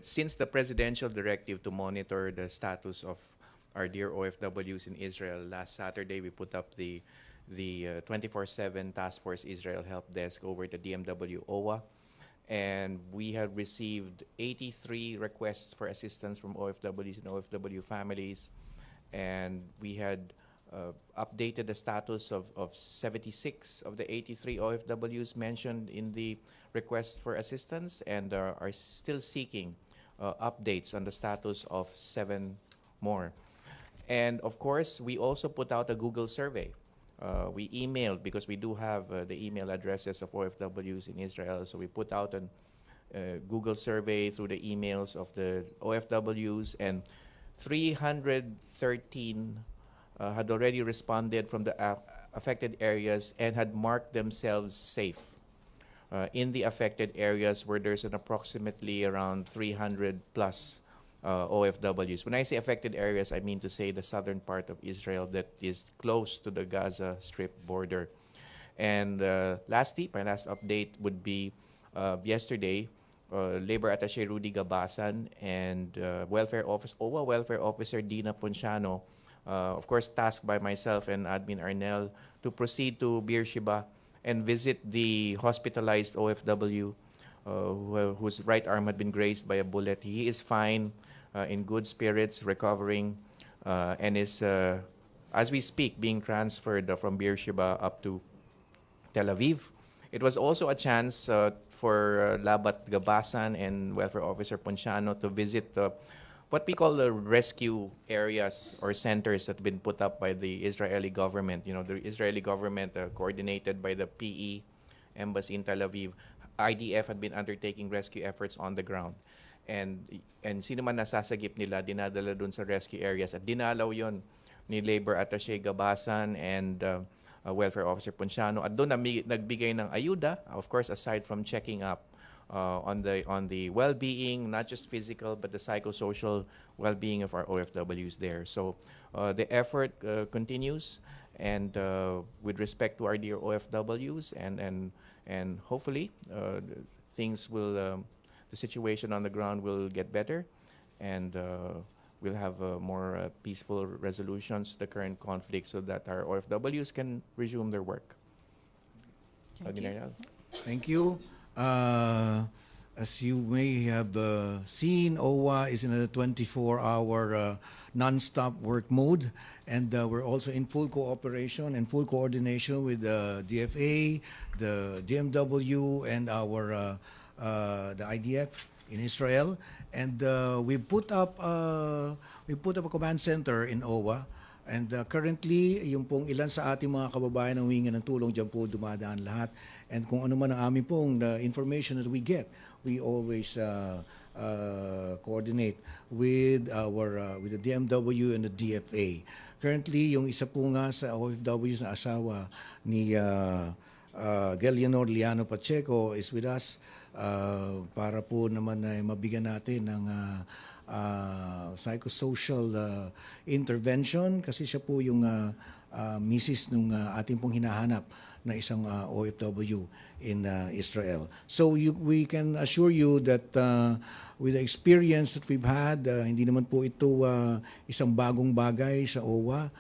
since the presidential directive to monitor the status of our dear OFWs in Israel, last Saturday we put up the 24/7 Task Force Israel Help Desk over the DMW OWA, and we have received 83 requests for assistance from OFWs and OFW families, and we had updated the status of 76 of the 83 OFWs mentioned in the request for assistance, and are still seeking updates on the status of 7 more. And of course, we also put out a Google survey. We emailed, because we do have the email addresses of OFWs in Israel, so we put out a Google survey through the emails of the OFWs, and 313 had already responded from the affected areas and had marked themselves safe in the affected areas, where there's an approximately around 300 plus OFWs. When I say affected areas, I mean to say the southern part of Israel that is close to the Gaza Strip border. And lastly, my last update would be yesterday, Labor Attaché Rudy Gabasan and OWA Welfare Officer Dina Ponciano, of course tasked by myself and Admin Arnel, to proceed to Beersheba and visit the hospitalized OFW whose right arm had been grazed by a bullet. He is fine, in good spirits, recovering, and is, as we speak, being transferred from Beersheba up to Tel Aviv. It was also a chance for Labat Gabasan and Welfare Officer Ponciano to visit what we call the rescue areas or centers that have been put up by the Israeli government. You know, the Israeli government, coordinated by the PE Embassy in Tel Aviv, IDF had been undertaking rescue efforts on the ground. And sino man nasasagip nila, dinadala dun sa rescue areas. At dinalaw yon ni Labor Attaché Gabasan and Welfare Officer Ponciano. At doon nagbigay ng ayuda, of course, aside from checking up on the well-being, not just physical, but the psychosocial well-being of our OFWs there. So the effort continues, and with respect to our dear OFWs, and hopefully things will, the situation on the ground will get better, and we'll have more peaceful resolutions to the current conflict, so that our OFWs can resume their work. Thank you. As you may have seen, OWA is in a 24-hour non-stop work mode, and we're also in full cooperation and full coordination with the DFA, the DMW, and our the IDF in Israel. And we put up a command center in OWA. And currently, yung pong ilan sa ating mga kababayan ang humingi ng tulong, dyan po dumadaan lahat. And kung ano man ang amin pong information that we get, we always coordinate with the DMW and the DFA. Currently, yung isa po nga sa OFWs na asawa ni Gelianor Liano Pacheco is with us para po naman ay mabigyan natin ng psychosocial intervention, kasi siya po yung misis nung ating pong hinahanap na isang OFW in Israel. So we can assure you that with the experience that we've had, hindi naman po ito isang bagong bagay sa OWA.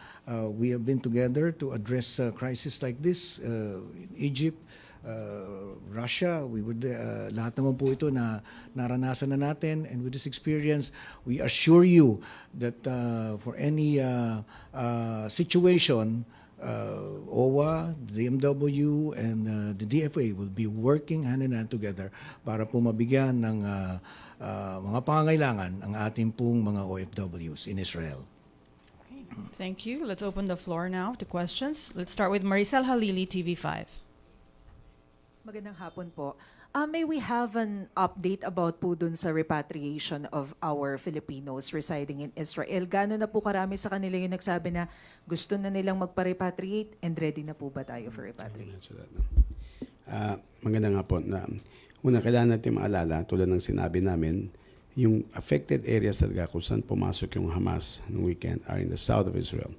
We have been together to address crisis like this in Egypt, Russia. We would lahat naman po ito na naranasan na natin, and with this experience, we assure you that for any situation, OWA, DMW, and the DFA will be working hand in hand together para po mabigyan ng mga pangangailangan ang ating pong mga OFWs in Israel. Okay. Thank you. Let's open the floor now to questions. Let's start with Maricel Halili, TV5. Magandang hapon po. May we have an update about po dun sa repatriation of our Filipinos residing in Israel? Gano'n na po karami sa kanila yung nagsabi na gusto na nilang magpa-repatriate, and ready na po ba tayo for repatriate? Magandang hapon. Una, kailangan natin maalala, tulad ng sinabi namin, yung affected areas talaga kung saan pumasok yung Hamas ng weekend are in the south of Israel.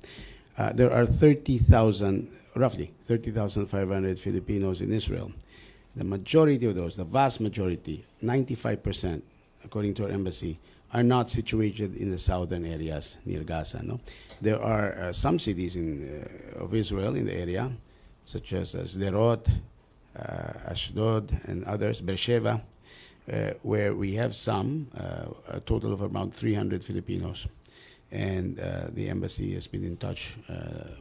There are roughly 30,500 Filipinos in Israel. The majority of those, the vast majority, 95% according to our embassy, are not situated in the southern areas near Gaza. No, there are some cities of Israel in the area, such as Sderot, Ashdod, and others, Beersheba, where we have a total of about 300 Filipinos. And the embassy has been in touch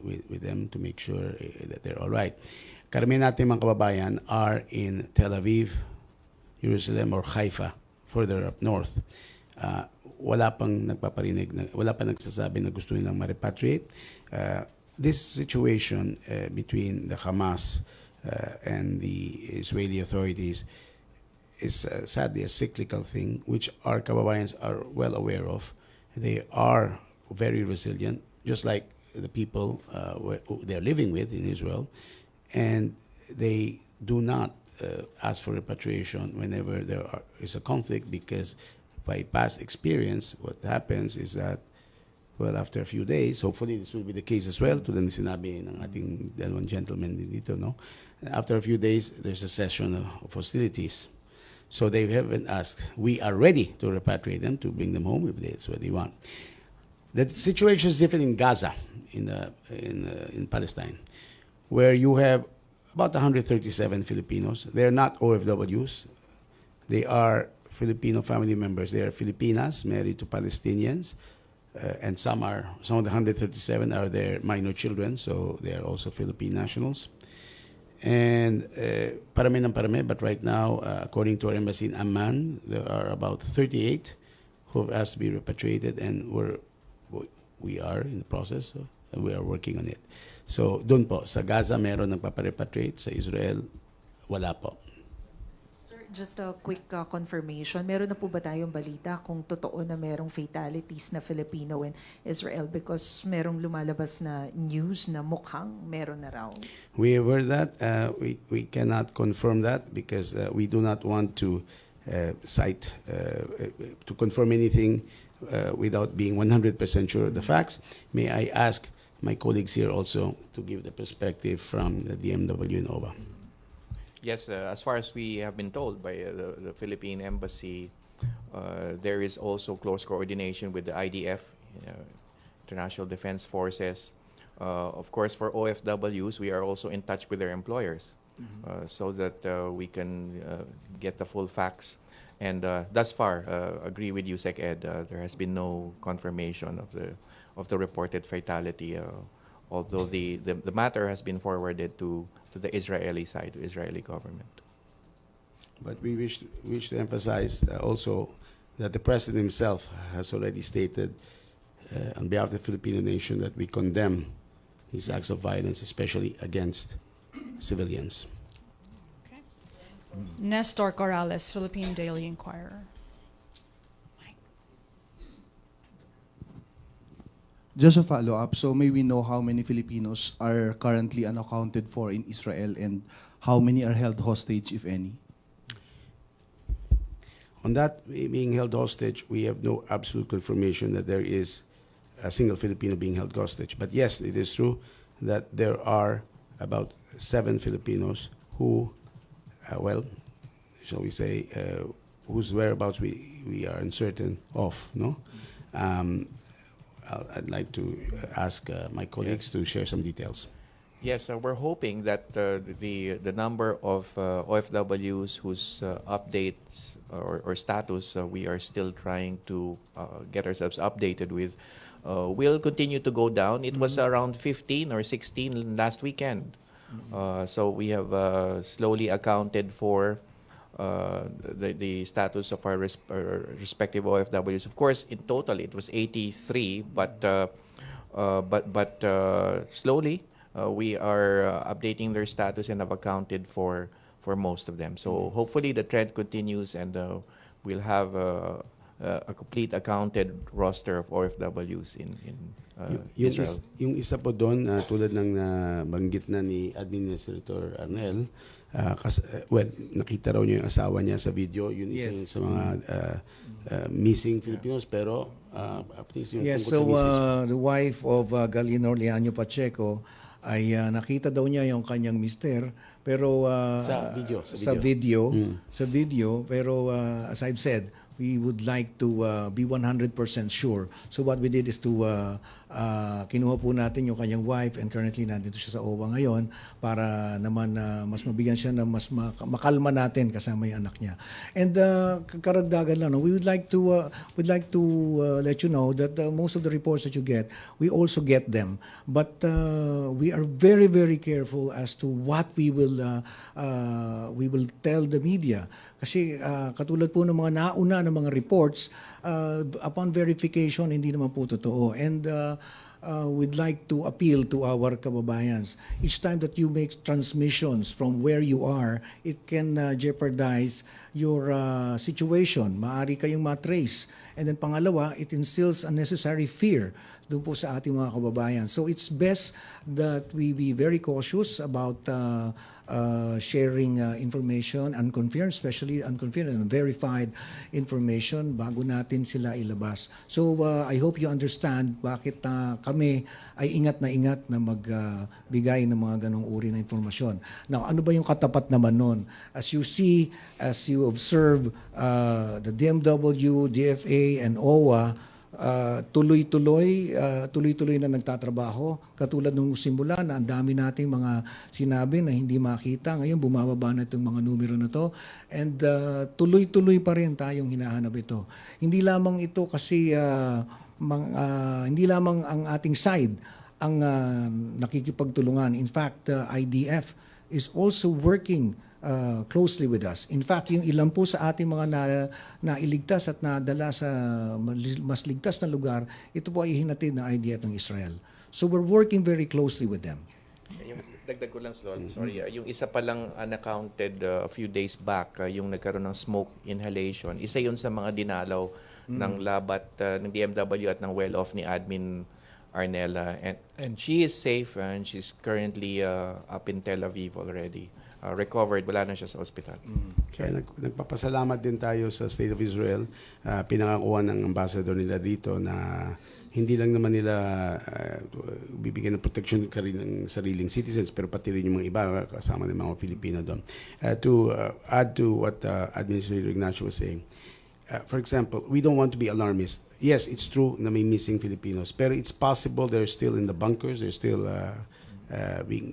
with them to make sure that they're all right. Karamihan natin mga kababayan are in Tel Aviv, Jerusalem, or Haifa, further up north. Wala pang nagsasabi na gusto nilang ma-repatriate. This situation between the Hamas and the Israeli authorities is sadly a cyclical thing, which our kababayans are well aware of. They are very resilient, just like the people they're living with in Israel, and they do not ask for repatriation whenever there is a conflict, because by past experience, what happens is that, well, after a few days, hopefully this will be the case as well, tulad ng sinabi ng ating dalawang gentlemen dito, no? After a few days, there's a session of hostilities. So they haven't asked. We are ready to repatriate them, to bring them home if that's what they want. The situation is different in Gaza, in Palestine, where you have about 137 Filipinos. They're not OFWs. They are Filipino family members. They are Filipinas married to Palestinians, and some of the 137 are their minor children, so they are also Philippine nationals. And parami ng parami, but right now, according to our embassy in Amman, there are about 38 who have asked to be repatriated, and we are in the process, and we are working on it. So, dun po, sa Gaza meron nagpaparepatriate, sa Israel, wala po. Sir, just a quick confirmation. Meron na po ba tayong balita kung totoo na merong fatalities na Filipino in Israel? Because merong lumalabas na news na mukhang meron na raw. We aware that. We cannot confirm that because we do not want to cite, to confirm anything without being 100% sure of the facts. May I ask my colleagues here also to give the perspective from the DMW and OVA? Yes, as far as we have been told by the Philippine Embassy, there is also close coordination with the IDF, International Defense Forces. Of course, for OFWs, we are also in touch with their employers, so that we can get the full facts. And thus far, agree with you, Sec Ed, there has been no confirmation of the reported fatality, although the matter has been forwarded to the Israeli side, to Israeli government. But we wish to emphasize also that the President himself has already stated on behalf of the Filipino nation that we condemn these acts of violence, especially against civilians. Okay. Nestor Corrales, Philippine Daily Inquirer. Just a follow-up. So may we know how many Filipinos are currently unaccounted for in Israel and how many are held hostage, if any? On that being held hostage, we have no absolute confirmation that there is a single Filipino being held hostage. But yes, it is true that there are about 7 Filipinos who, well, shall we say, whose whereabouts we are uncertain of, no? I'd like to ask my colleagues to share some details. Yes, we're hoping that the number of OFWs whose updates or status we are still trying to get ourselves updated with will continue to go down. It was around 15 or 16 last weekend. So we have slowly accounted for the status of our respective OFWs. Of course, in total it was 83, but slowly we are updating their status and have accounted for most of them. So hopefully the trend continues, and we'll have a complete accounted roster of OFWs in Israel. Yung isa po doon, tulad ng banggit na ni Administrator Arnel, well, nakita raw niyo yung asawa niya sa video, yun isa yun sa mga missing Filipinos, pero please yung Yes, tungkol so sa misis. the wife of Galino Leaño Pacheco ay nakita daw niya yung kanyang mister, pero Sa video. pero as I've said, we would like to be 100% sure. So what we did is to kinuha po natin yung kanyang wife, and currently nandito siya sa OWA ngayon para naman mas mabigyan siya na mas makalma natin kasama yung anak niya. And karagdagan lang, no, we would like to let you know that most of the reports that you get, we also get them. But we are very, very careful as to what we will tell the media. Kasi katulad po ng mga nauna ng mga reports, upon verification, hindi naman po totoo. And we'd like to appeal to our kababayans. Each time that you make transmissions from where you are, it can jeopardize your situation. Maaari kayong matrace. And then pangalawa, it instills unnecessary fear doon po sa ating mga kababayan. So it's best that we be very cautious about sharing information, unconfirmed, especially unconfirmed and verified information bago natin sila ilabas. So I hope you understand bakit kami ay ingat na magbigay ng mga ganong uri ng informasyon. Now, ano ba yung katapat naman nun? As you see, as you observe, the DMW, DFA, and OWA, tuloy-tuloy na nagtatrabaho. Katulad nung simula na ang dami nating mga sinabi na hindi makita. Ngayon, bumababa na itong mga numero na to. And tuloy-tuloy pa rin tayong hinahanap ito. Hindi lamang ito kasi, hindi lamang ang ating side ang nakikipagtulungan. In fact, IDF is also working closely with us. In fact, yung ilan po sa ating mga nailigtas at nadala sa mas ligtas na lugar, ito po ay hinatid ng IDF ng Israel. So we're working very closely with them. Yung dagdag ko lang, sorry, yung isa pa lang unaccounted a few days back, yung nagkaroon ng smoke inhalation, isa yun sa mga dinalaw ng labat ng DMW at ng well-off ni Admin Arnella. And she is safe, and she's currently up in Tel Aviv already. Recovered, wala na siya sa ospital. Kaya nagpapasalamat din tayo sa State of Israel. Pinangakuan ng ambassador nila dito na hindi lang naman nila bibigyan ng protection ng sariling citizens, pero pati rin yung mga iba kasama ng mga Pilipino doon. To add to what Administrator Ignacio was saying, for example, we don't want to be alarmist. Yes, it's true na may missing Filipinos, pero it's possible they're still in the bunkers, they're still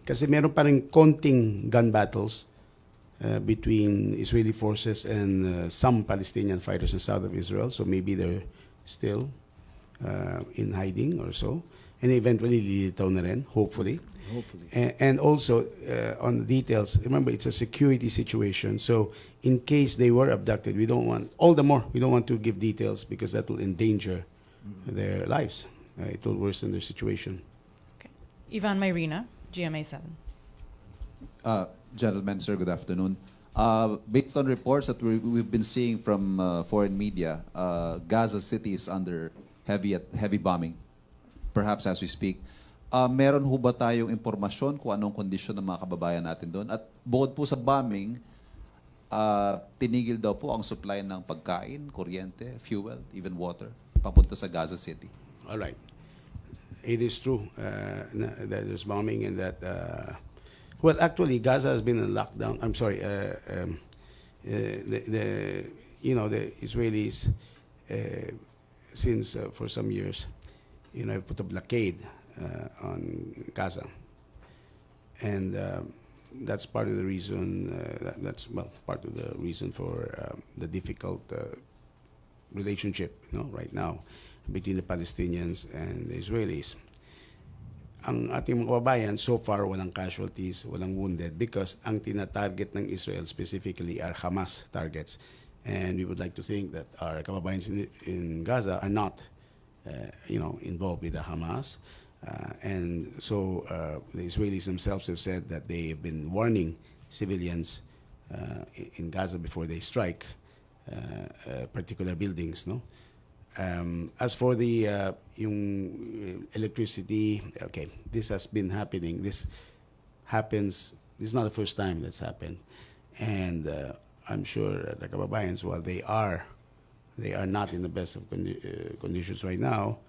kasi meron pa rin konting gun battles between Israeli forces and some Palestinian fighters in south of Israel. So maybe they're still in hiding or so. And eventually lilitaw na rin, hopefully. And also on the details, remember it's a security situation. So in case they were abducted, we don't want to give details because that will endanger their lives. It will worsen their situation. Ivan Mayrina, GMA7. Gentlemen, sir, good afternoon. Based on reports that we've been seeing from foreign media, Gaza City is under heavy bombing, perhaps as we speak. Meron ho ba tayong impormasyon kung anong kondisyon ng mga kababayan natin doon? At bukod po sa bombing, tinigil daw po ang supply ng pagkain, kuryente, fuel, even water, papunta sa Gaza City. All right. It is true that there's bombing and that. Well, actually, Gaza has been in lockdown. I'm sorry. The Israelis since for some years, have put a blockade on Gaza, and that's part of the reason. That's part of the reason for the difficult relationship, right now, between the Palestinians and the Israelis. Ang ating mga kababayan, so far walang casualties, walang wounded because ang tina-target ng Israel specifically are Hamas targets. And we would like to think that our kababayans in Gaza are not involved with the Hamas. And so the Israelis themselves have said that they have been warning civilians in Gaza before they strike particular buildings, no? As for the yung electricity, okay, this has been happening. This is not the first time that's happened, and I'm sure the kababayans, while they are not in the best of conditions right now,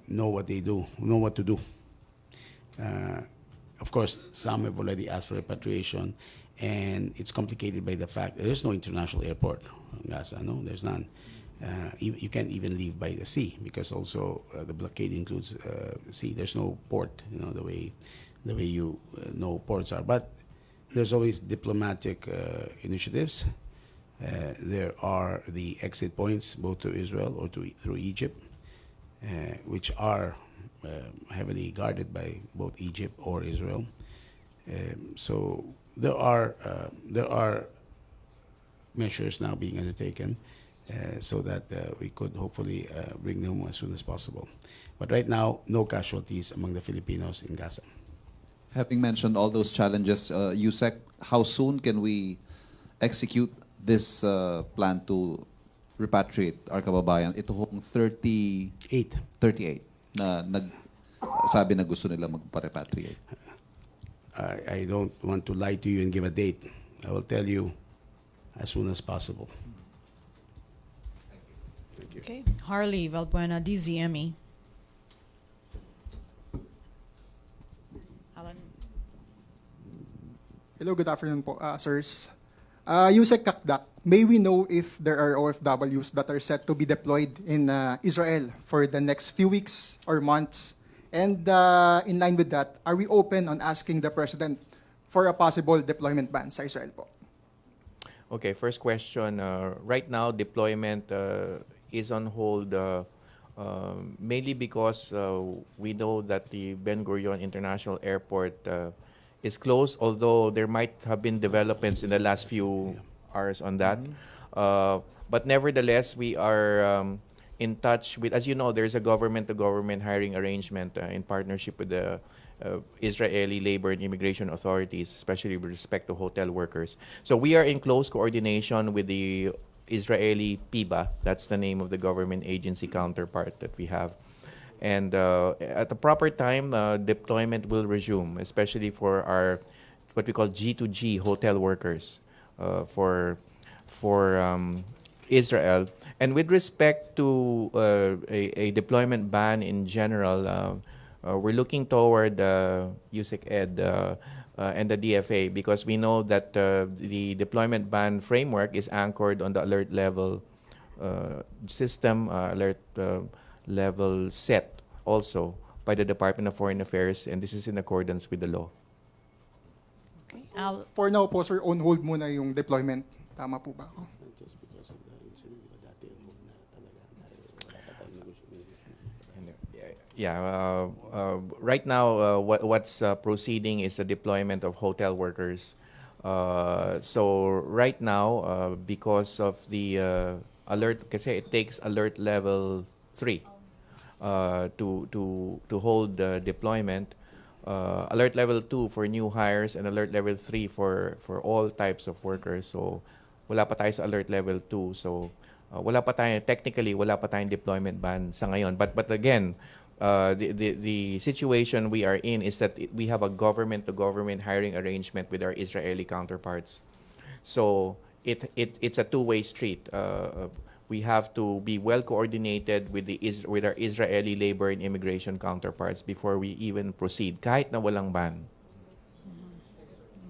know what to do. Of course, some have already asked for repatriation, and it's complicated by the fact that there's no international airport in Gaza. No, there's none. You can't even leave by the sea because also the blockade includes sea. There's no port, the way you know ports are. But there's always diplomatic initiatives. There are the exit points both to Israel or through Egypt, which are heavily guarded by both Egypt or Israel. So there are measures now being undertaken so that we could hopefully bring them as soon as possible. But right now, no casualties among the Filipinos in Gaza. Having mentioned all those challenges, Yusek, how soon can we execute this plan to repatriate our kababayan? Ito hong 38 na sabi na gusto nila magpa-repatriate. I don't want to lie to you and give a date. I will tell you as soon as possible. Thank you. Okay. Harley Valbuena, DZME. Alan. Hello, good afternoon po, sirs. Yusek Kakdak, may we know if there are OFWs that are set to be deployed in Israel for the next few weeks or months? And in line with that, are we open on asking the President for a possible deployment ban sa Israel po? Okay, first question. Right now, deployment is on hold mainly because we know that the Ben Gurion International Airport is closed, although there might have been developments in the last few hours on that. But nevertheless, we are in touch with, as you know, there's a government-to-government hiring arrangement in partnership with the Israeli labor and immigration authorities, especially with respect to hotel workers. So we are in close coordination with the Israeli PIBA, that's the name of the government agency counterpart that we have. And at the proper time, deployment will resume, especially for our, what we call G2G hotel workers for Israel. And with respect to a deployment ban in general, we're looking toward USEC Ed and the DFA because we know that the deployment ban framework is anchored on the alert level system, alert level set also by the Department of Foreign Affairs, and this is in accordance with the law. Okay. For now po, sir, on hold muna yung deployment. Tama po ba ako? Yeah, right now, what's proceeding is the deployment of hotel workers. So right now, because of the alert, kasi it takes alert level 3 to hold the deployment. Alert level 2 for new hires and alert level 3 for all types of workers. So wala pa tayo sa alert level 2. So technically wala pa tayong deployment ban sa ngayon. But again, the situation we are in is that we have a government-to-government hiring arrangement with our Israeli counterparts. So it's a two-way street. We have to be well coordinated with our Israeli labor and immigration counterparts before we even proceed, kahit na walang ban.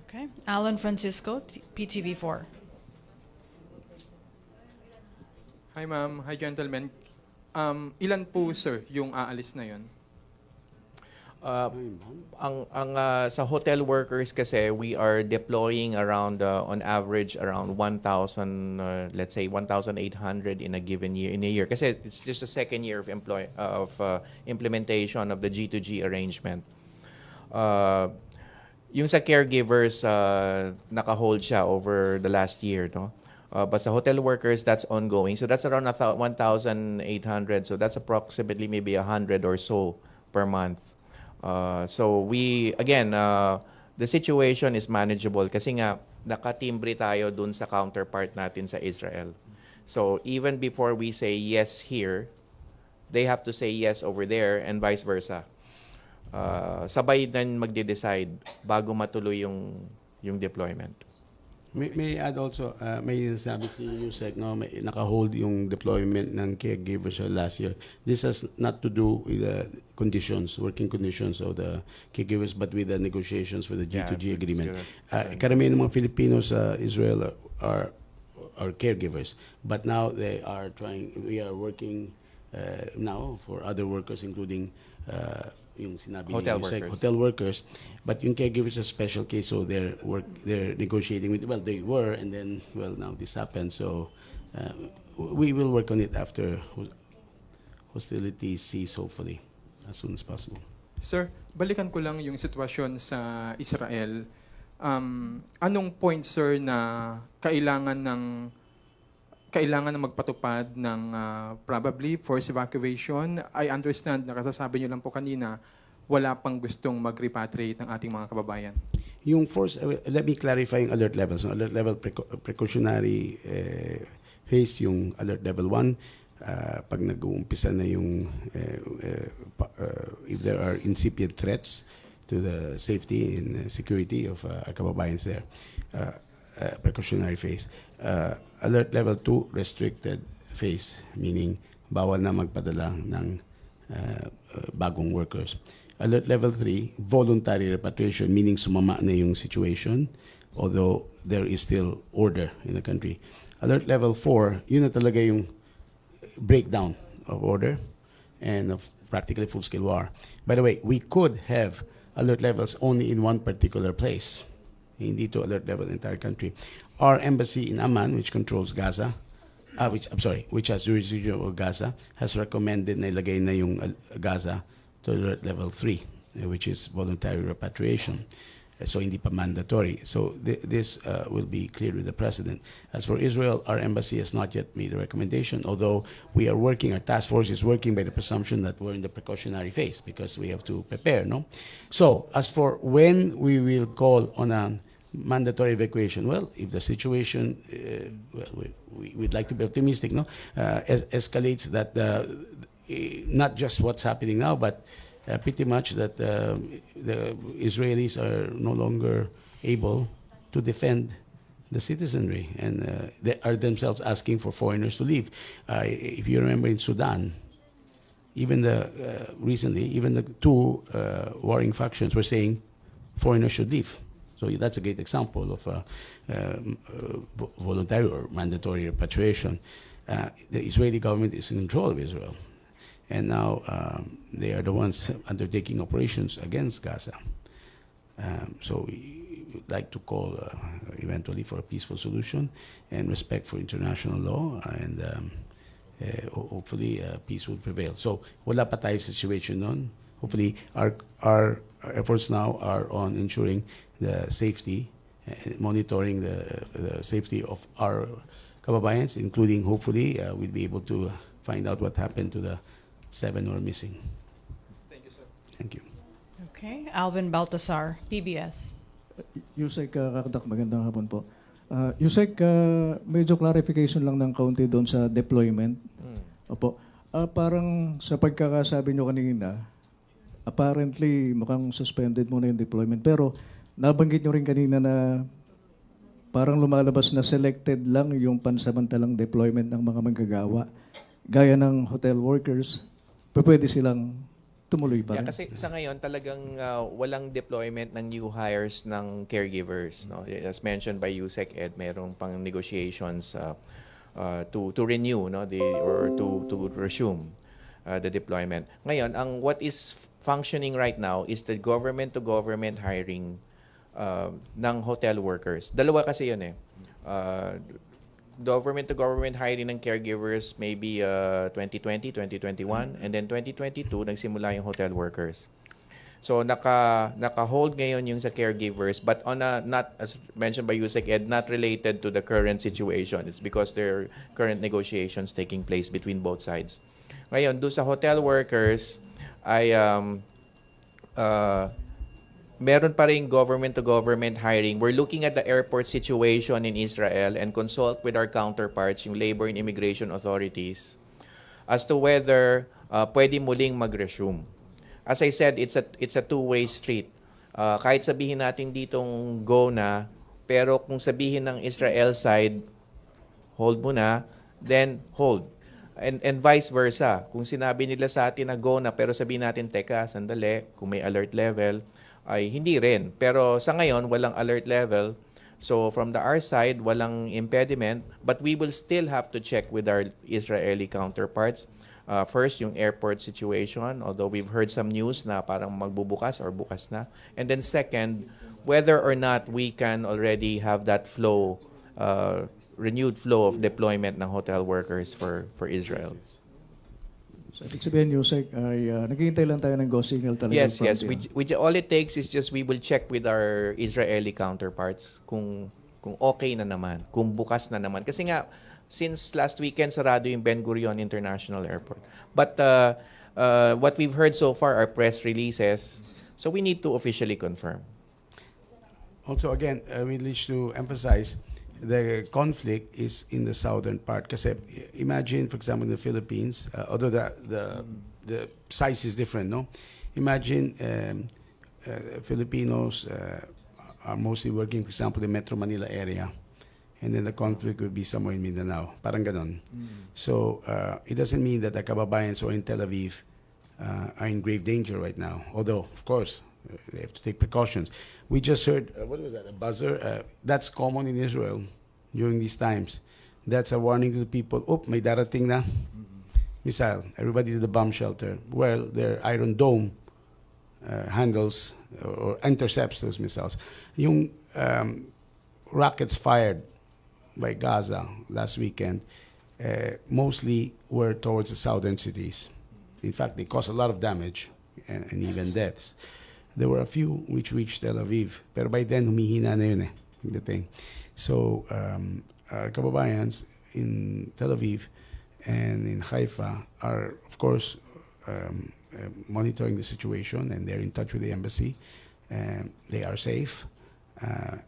Okay. Alan Francisco, PTV4. Hi ma'am, hi gentlemen. Ilan po sir yung aalis na yon? Sa hotel workers kasi, we are deploying around on average around 1,000 let's say 1,800 in a given year kasi it's just the second year of implementation of the G2G arrangement. Yung sa caregivers, naka-hold siya over the last year, no? But sa hotel workers, that's ongoing. So that's around 1,800. So that's approximately maybe 100 or so per month. So we, again, the situation is manageable kasi nga nakatimbre tayo dun sa counterpart natin sa Israel. So even before we say yes here, they have to say yes over there and vice versa. Sabay din magde-decide bago matuloy yung deployment. May I add also, may sabi si Yusek, no, may naka-hold yung deployment ng caregivers last year. This has not to do with the conditions, working conditions of the caregivers, but with the negotiations for the G2G agreement. Karamihan ng mga Filipinos sa Israel are caregivers, but now we are working now for other workers, including yung sinabi hotel workers, but yung caregivers is a special case, so they're negotiating with, well, they were, and then, well, now this happened, so we will work on it after hostilities cease, hopefully, as soon as possible. Sir, balikan ko lang yung sitwasyon sa Israel. Anong point, sir, na kailangan na magpatupad ng probably forced evacuation? I understand, nakasasabi niyo lang po kanina, wala pang gustong mag-repatriate ng ating mga kababayan. Yung force, let me clarify yung alert levels. So, alert level precautionary phase, yung alert level 1, pag nag-uumpisa na yung if there are incipient threats to the safety and security of our kababayans there. Precautionary phase. Alert level 2, restricted phase, meaning bawal na magpadala ng bagong workers. Alert level 3, voluntary repatriation, meaning sumama na yung situation, although there is still order in the country. Alert level 4, yun na talaga yung breakdown of order and of practically full-scale war. By the way, we could have alert levels only in one particular place. Hindi to alert level the entire country. Our embassy in Amman, which controls Gaza, which has jurisdiction over Gaza, has recommended na ilagay na yung Gaza to alert level 3, which is voluntary repatriation. So hindi pa mandatory. So this will be clear with the President. As for Israel, our embassy has not yet made a recommendation, although we are working, our task force is working by the presumption that we're in the precautionary phase because we have to prepare, no? So as for when we will call on a mandatory evacuation, well, if the situation, we'd like to be optimistic, no? Escalates that not just what's happening now, but pretty much that the Israelis are no longer able to defend the citizenry, and they are themselves asking for foreigners to leave. If you remember in Sudan, even recently, even the two warring factions were saying foreigners should leave. So that's a great example of voluntary or mandatory repatriation. The Israeli government is in control of Israel. And now they are the ones undertaking operations against Gaza. So we would like to call eventually for a peaceful solution and respect for international law, and hopefully peace will prevail. So wala pa tayo situation nun. Hopefully our efforts now are on ensuring the safety, monitoring the safety of our kababayans, including hopefully we'll be able to find out what happened to the 7 who are missing. Thank you, sir. Thank you. Okay, Alvin Baltasar, PBS. Yusek, Kakdak, magandang hapon po. Yusek, medyo clarification lang ng kaunti doon sa deployment. Opo. Parang sa pagkakasabi nyo kanina, apparently mukhang suspended muna yung deployment. Pero nabanggit nyo rin kanina na parang lumalabas na selected lang yung pansamantalang deployment ng mga manggagawa. Gaya ng hotel workers, pwede silang tumuloy pa rin. Kasi sa ngayon talagang walang deployment ng new hires ng caregivers, no? As mentioned by Yusek Ed, merong pang negotiations to renew, no, or to resume the deployment. Ngayon, what is functioning right now is the government to government hiring ng hotel workers. Dalawa kasi 'yun eh. Government to government hiring ng caregivers maybe 2020, 2021, and then 2022 nagsimula yung hotel workers. So naka-hold ngayon yung sa caregivers, but on not, as mentioned by Yusek Ed, not related to the current situation. It's because there are current negotiations taking place between both sides. Ngayon, do sa hotel workers ay meron pa rin government-to-government hiring. We're looking at the airport situation in Israel and consult with our counterparts, yung labor and immigration authorities, as to whether pwede muling mag-resume. As I said, it's a two-way street. Kahit sabihin natin ditong go na, Pero kung sabihin ng Israel side, hold muna, then hold. And vice versa. Kung sinabi nila sa atin na go na, pero sabihin natin, teka, sandali, kung may alert level, ay hindi rin. Pero sa ngayon, walang alert level. So from our side, walang impediment, but we will still have to check with our Israeli counterparts. First, yung airport situation, although we've heard some news na parang magbubukas or bukas na. And then second, whether or not we can already have that flow, renewed flow of deployment ng hotel workers for Israel. So, ibig sabihin, Yusek, ay naghihintay lang tayo ng go signal talaga. Yes, yes. All it takes is just we will check with our Israeli counterparts kung okay na naman, kung bukas na naman. Kasi nga, since last weekend, sarado yung Ben Gurion International Airport. But what we've heard so far are press releases, so we need to officially confirm. Also, again, we wish to emphasize the conflict is in the southern part. Kasi imagine, for example, in the Philippines, although the size is different, no? Imagine Filipinos are mostly working, for example, in Metro Manila area, and then the conflict would be somewhere in Mindanao. Parang ganon. So it doesn't mean that the kababayans or in Tel Aviv are in grave danger right now. Although, of course, they have to take precautions. We just heard, what was that, a buzzer? That's common in Israel during these times. That's a warning to the people, may darating na missile. Everybody to the bomb shelter. Well, their Iron Dome handles or intercepts those missiles. Yung rockets fired by Gaza last weekend mostly were towards the southern cities. In fact, they caused a lot of damage and even deaths. There were a few which reached Tel Aviv, pero by then humihina na yun the thing. So our kababayans in Tel Aviv and in Haifa are, of course, monitoring the situation, and they're in touch with the embassy. They are safe,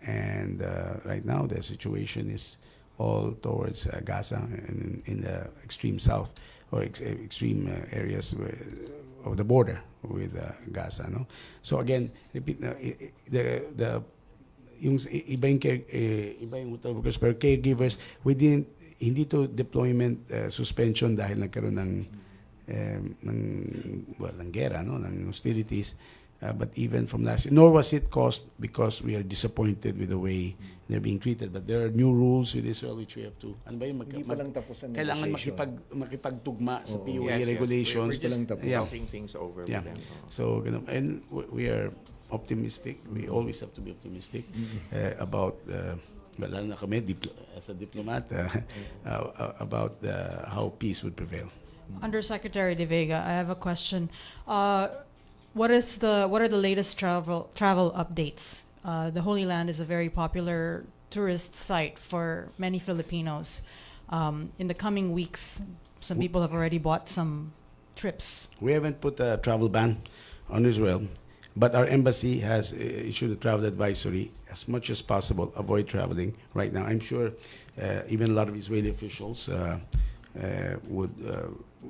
and right now the situation is all towards Gaza and in the extreme south or extreme areas of the border with Gaza, no? So again, repeat, yung iba yung hotel workers, pero caregivers, hindi to deployment suspension dahil nagkaroon ng gera, no, ng hostilities, but even from last year, nor was it caused because we are disappointed with the way they're being treated. But there are new rules with Israel which we have to, Hindi pa lang tapos ang kailangan negotiation. makipagtugma sa POA Yes, regulations. We're just Yeah. talking things over Yeah. with them. So, and we are optimistic. We always have to be optimistic about, lalo na kami, as a diplomat, about how peace would prevail. Undersecretary De Vega, I have a question. What are the latest travel updates? The Holy Land is a very popular tourist site for many Filipinos. In the coming weeks, some people have already bought some trips. We haven't put a travel ban on Israel, but our embassy has issued a travel advisory. As much as possible, avoid traveling right now. I'm sure even a lot of Israeli officials would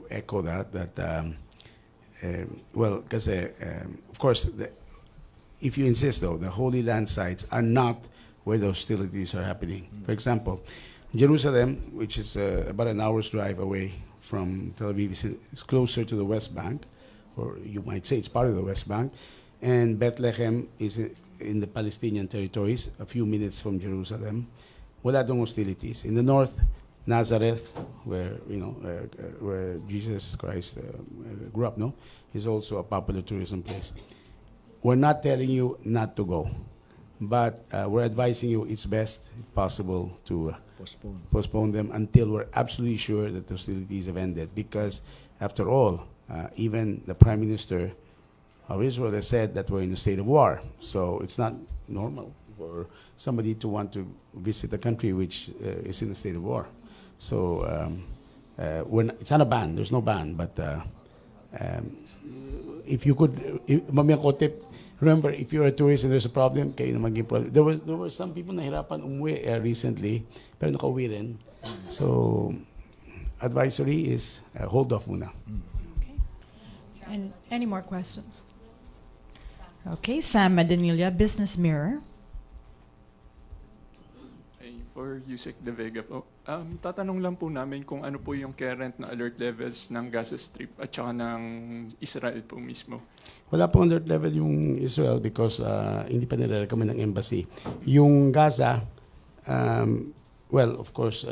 echo that. Well, because of course, if you insist, though, the Holy Land sites are not where the hostilities are happening. For example, Jerusalem, which is about an hour's drive away from Tel Aviv, is closer to the West Bank, or you might say it's part of the West Bank, and Bethlehem is in the Palestinian territories, a few minutes from Jerusalem. Wala dong hostilities. In the north, Nazareth, where where Jesus Christ grew up, no, is also a popular tourism place. We're not telling you not to go, but we're advising you it's best, if possible, to postpone them until we're absolutely sure that the hostilities have ended. Because, after all, even the Prime Minister of Israel has said that we're in a state of war. So it's not normal for somebody to want to visit a country which is in a state of war. So it's not a ban. There's no ban. But if you could, mamaya ko tip, remember, if you're a tourist and there's a problem, kayo na maging problem. There were some people na hirapan umuwi recently, pero nakauwi rin. So advisory is hold off muna. Okay. And any more questions? Okay, Sam Madanilla, Business Mirror. for Yusek De Vega po. Tatanong lang po namin kung ano po yung current na alert levels ng Gaza Strip at saka ng Israel po mismo. Wala pong alert level yung Israel because hindi pa nire-recommend ng embassy. Yung Gaza, well, of course,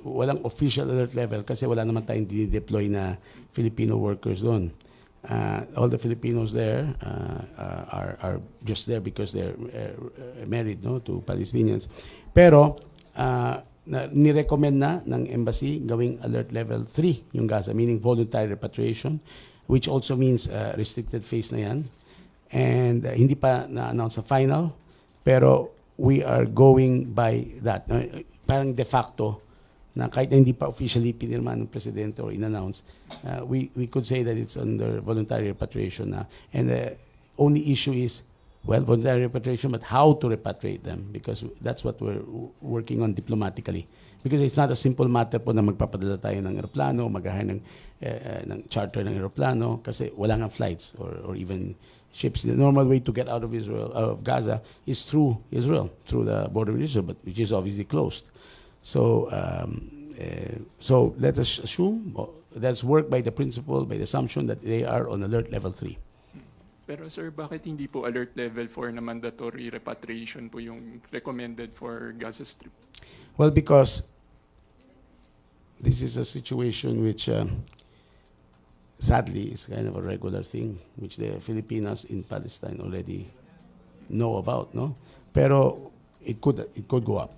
walang official alert level kasi wala naman tayong deploy na Filipino workers doon. All the Filipinos there are just there because they're married, no, to Palestinians. Pero nirecommend na ng embassy gawing alert level 3 yung Gaza, meaning voluntary repatriation, which also means restricted phase na yan. And hindi pa na-announce sa final, pero we are going by that. Parang de facto, na kahit na hindi pa officially pinirma ng presidente or in-announce, we could say that it's under voluntary repatriation na. And the only issue is, well, voluntary repatriation, but how to repatriate them, because that's what we're working on diplomatically. Because it's not a simple matter po na magpapadala tayo ng aeroplano, mag-hire ng charter ng aeroplano, kasi wala nga flights or even ships. The normal way to get out of Israel, of Gaza, is through Israel, through the border with Israel, but which is obviously closed. So, so let us assume, that's work by the principle, by the assumption that they are on alert level 3. Pero sir, bakit hindi po alert level 4 na mandatory repatriation po yung recommended for Gaza Strip? Well, because this is a situation which sadly is kind of a regular thing, which the Filipinas in Palestine already know about, no? Pero it could go up.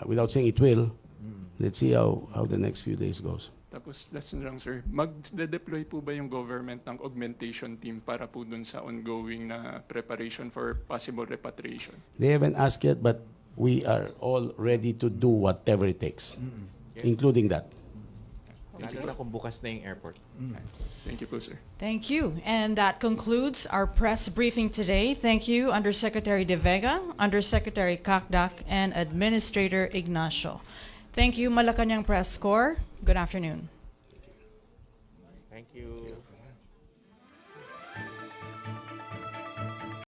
Without saying it will, let's see how the next few days goes. Tapos last na lang sir, mag-deploy po ba yung government ng augmentation team para po dun sa ongoing na preparation for possible repatriation? They haven't asked yet, but we are all ready to do whatever it takes, including that. Lalo na kung bukas na yung airport. Thank you po sir. Thank you. And that concludes our press briefing today. Thank you, Undersecretary De Vega, Undersecretary Kakdak, and Administrator Ignacio. Thank you, Malacanang Press Corps. Good afternoon. Thank you.